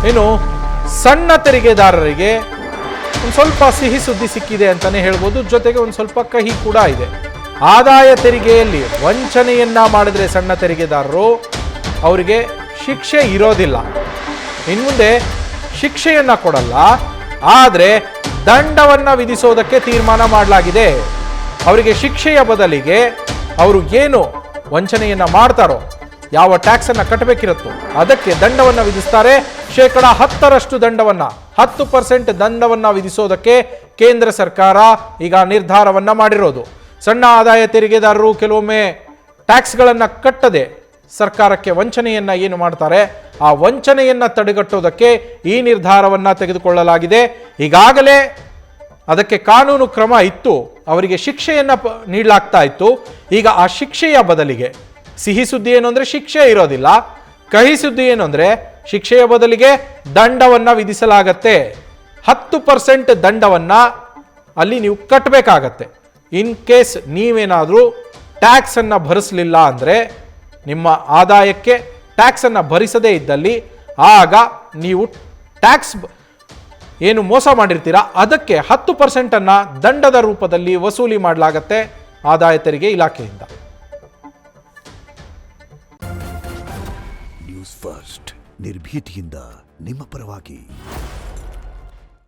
ಇನ್ನು ಸಣ್ಣ ತೆರಿಗೆದಾರರಿಗೆ ಒಂದು ಸ್ವಲ್ಪ ಸಿಹಿ ಸುದ್ದಿ ಸಿಕ್ಕಿದೆ ಅಂತಲೇ ಹೇಳ್ಬೋದು. ಜೊತೆಗೆ ಒಂದು ಸ್ವಲ್ಪ ಕಹಿ ಕೂಡ ಇದೆ. ಆದಾಯ ತೆರಿಗೆಯಲ್ಲಿ ವಂಚನೆಯನ್ನ ಮಾಡಿದ್ರೆ ಸಣ್ಣ ತೆರಿಗೆದಾರರು ಅವರಿಗೆ ಶಿಕ್ಷೆ ಇರೋದಿಲ್ಲ. ಇನ್ಮುಂದೆ ಶಿಕ್ಷೆಯನ್ನ ಕೊಡಲ್ಲ, ಆದರೆ ದಂಡವನ್ನ ವಿಧಿಸೋದಕ್ಕೆ ತೀರ್ಮಾನ ಮಾಡಲಾಗಿದೆ. ಅವರಿಗೆ ಶಿಕ್ಷೆಯ ಬದಲಿಗೆ ಅವರು ಏನು ವಂಚನೆಯನ್ನ ಮಾಡ್ತಾರೋ, ಯಾವ ಟ್ಯಾಕ್ಸ್ ಅನ್ನ ಕಟ್ಟಬೇಕಿರುತ್ತೋ ಅದಕ್ಕೆ ದಂಡವನ್ನ ವಿಧಿಸ್ತಾರೆ. 10% ದಂಡವನ್ನ 10% ದಂಡವನ್ನ ವಿಧಿಸೋದಕ್ಕೆ ಕೇಂದ್ರ ಸರ್ಕಾರ ಈಗ ನಿರ್ಧಾರವನ್ನ ಮಾಡಿರೋದು. ಸಣ್ಣ ಆದಾಯ ತೆರಿಗೆದಾರರು ಕೆಲವೊಮ್ಮೆ ಟ್ಯಾಕ್ಸ್ಗಳನ್ನು ಕಟ್ಟದೆ ಸರ್ಕಾರಕ್ಕೆ ವಂಚನೆಯನ್ನ ಏನು ಮಾಡ್ತಾರೆ, ಆ ವಂಚನೆಯನ್ನ ತಡೆಗಟ್ಟೋದಕ್ಕೆ ಈ ನಿರ್ಧಾರವನ್ನ ತೆಗೆದುಕೊಳ್ಳಲಾಗಿದೆ. ಈಗಾಗಲೇ ಅದಕ್ಕೆ ಕಾನೂನು ಕ್ರಮ ಇತ್ತು, ಅವರಿಗೆ ಶಿಕ್ಷೆಯನ್ನ ನೀಡಲಾಗ್ತಾ ಇತ್ತು. ಈಗ ಆ ಶಿಕ್ಷೆಯ ಬದಲಿಗೆ ಸಿಹಿ ಸುದ್ದಿ ಏನು ಅಂದರೆ ಶಿಕ್ಷೆ ಇರೋದಿಲ್ಲ, ಕಹಿ ಸುದ್ದಿ ಏನು ಅಂದರೆ ಶಿಕ್ಷೆಯ ಬದಲಿಗೆ ದಂಡವನ್ನ ವಿಧಿಸಲಾಗತ್ತೆ. 10% ದಂಡವನ್ನ ಅಲ್ಲಿ ನೀವು ಕಟ್ಟಬೇಕಾಗತ್ತೆ. ಇನ್ ಕೇಸ್ ನೀವೇನಾದರೂ ಟ್ಯಾಕ್ಸ್ ಅನ್ನ ಭರಿಸಲಿಲ್ಲ ಅಂದರೆ, ನಿಮ್ಮ ಆದಾಯಕ್ಕೆ ಟ್ಯಾಕ್ಸ್ ಅನ್ನ ಭರಿಸದೇ ಇದ್ದಲ್ಲಿ, ಆಗ ನೀವು ಟ್ಯಾಕ್ಸ್ ಏನು ಮೋಸ ಮಾಡಿರ್ತೀರಾ ಅದಕ್ಕೆ 10% ಅನ್ನ ದಂಡದ ರೂಪದಲ್ಲಿ ವಸೂಲಿ ಮಾಡಲಾಗತ್ತೆ ಆದಾಯ ತೆರಿಗೆ ಇಲಾಖೆಯಿಂದ. ನ್ಯೂಸ್ ಫಸ್ಟ್ ನಿರ್ಭೀತಿಯಿಂದ ನಿಮ್ಮ ಪರವಾಗಿ.